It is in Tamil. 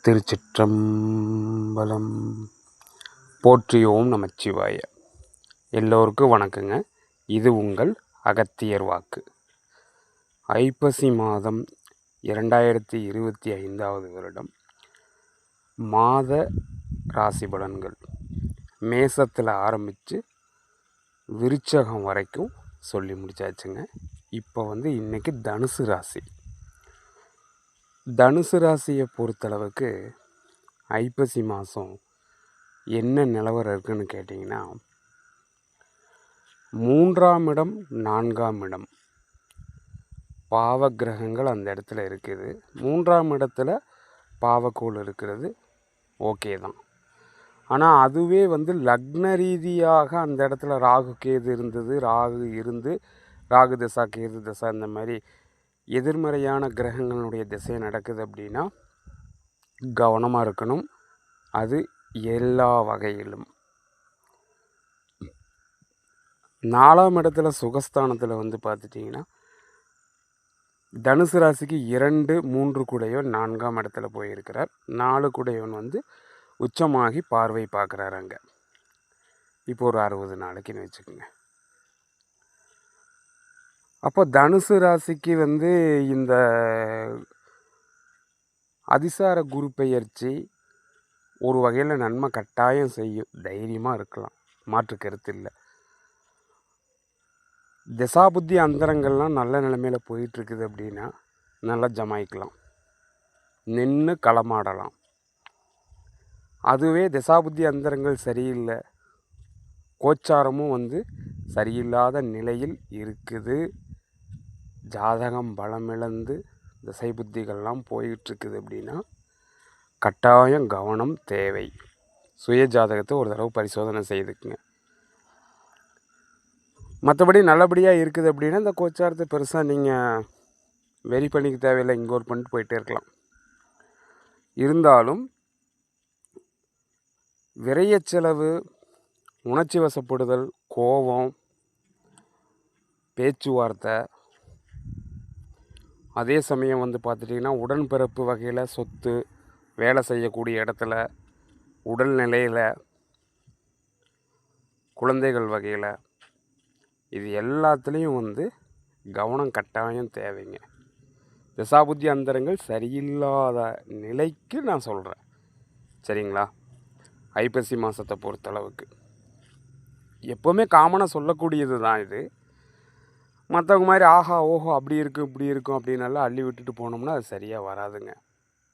திருச்சிற்றம்பலம். போற்றி ஓம் நமச்சிவாய. எல்லோருக்கும் வணக்கங்க. இது உங்கள் அகத்தியர் வாக்கு. ஐப்பசி மாதம் 2025 வருடம் மாத ராசி பலன்கள் மேசத்தில் ஆரம்பித்து விருச்சகம் வரைக்கும் சொல்லி முடிச்சாச்சுங்க. இப்போ இன்றைக்கி தனுசு ராசி. தனுசு ராசியை பொறுத்தளவுக்கு ஐப்பசி மாதம் என்ன நிலவரம் இருக்குதுன்னு கேட்டிங்கன்னா, 3ஆம் இடம் 4ஆம் இடம் பாவ கிரகங்கள் அந்த இடத்துல இருக்குது. 3ஆம் இடத்துல பாவக்கோள் இருக்கிறது ஓகே தான். ஆனால் அதுவே லக்ன ரீதியாக அந்த இடத்துல ராகு கேது இருந்தது, ராகு தசா கேது தசா இந்த மாதிரி எதிர்மறையான கிரகங்களுடைய திசை நடக்குது அப்படின்னா கவனமாக இருக்கணும். அது எல்லா வகையிலும். 4ஆம் இடத்துல சுகஸ்தானத்தில் பார்த்துட்டிங்கன்னா தனுசு ராசிக்கு 2, 3 கூடையவன் 4ஆம் இடத்துல போயிருக்கிறார். 4 கூடையவன் உச்சமாகி பார்வை பார்க்குறாரு அங்கே. இப்போ ஒரு 60 நாளைக்குன்னு வச்சுக்கோங்க. அப்போ தனுசு ராசிக்கு இந்த அதிசார குரு பெயர்ச்சி ஒரு வகையில் நன்மை கட்டாயம் செய்யும். தைரியமாக இருக்கலாம், மாற்று கருத்து இல்லை. திசாபுத்தி அந்தரங்கள்லாம் நல்ல நிலைமையில் போயிட்டுருக்குது அப்படின்னா நல்லா ஜமாய்க்கலாம், நின்று களமாடலாம். அதுவே திசாபுத்தி அந்தரங்கள் சரியில்லை, கோச்சாரமும் சரியில்லாத நிலையில் இருக்குது, ஜாதகம் பலமிழந்து திசை புத்திகள்லாம் போயிட்டுருக்குது அப்படின்னா கட்டாயம் கவனம் தேவை. சுய ஜாதகத்தை ஒரு தடவை பரிசோதனை செய்துக்குங்க. மற்றபடி நல்லபடியாக இருக்குது அப்படின்னா இந்த கோச்சாரத்தை பெருசாக நீங்கள் வெரி பண்ணிக்க தேவையில்லை, இங்கோர் பண்ணிட்டு போயிட்டே இருக்கலாம். இருந்தாலும் விரைய செலவு, உணர்ச்சி வசப்படுதல், கோபம், பேச்சுவார்த்தை, அதே சமயம் பார்த்துட்டிங்கன்னா உடன்பிறப்பு வகையில் சொத்து, வேலை செய்யக்கூடிய இடத்துல, உடல்நிலையில், குழந்தைகள் வகையில், இது எல்லாத்துலேயும் கவனம் கட்டாயம் தேவைங்க. திசாபுத்தி அந்தரங்கள் சரியில்லாத நிலைக்கு நான் சொல்கிறேன், சரிங்களா? ஐப்பசி மாதத்தை பொறுத்தளவுக்கு எப்போவுமே காமனாக சொல்லக்கூடியது தான் இது. மற்றவங்க மாதிரி ஆஹா ஓஹோ அப்படி இருக்கும் இப்படி இருக்கும் அப்படின்னால அள்ளி விட்டுட்டு போனோம்னா அது சரியாக வராதுங்க.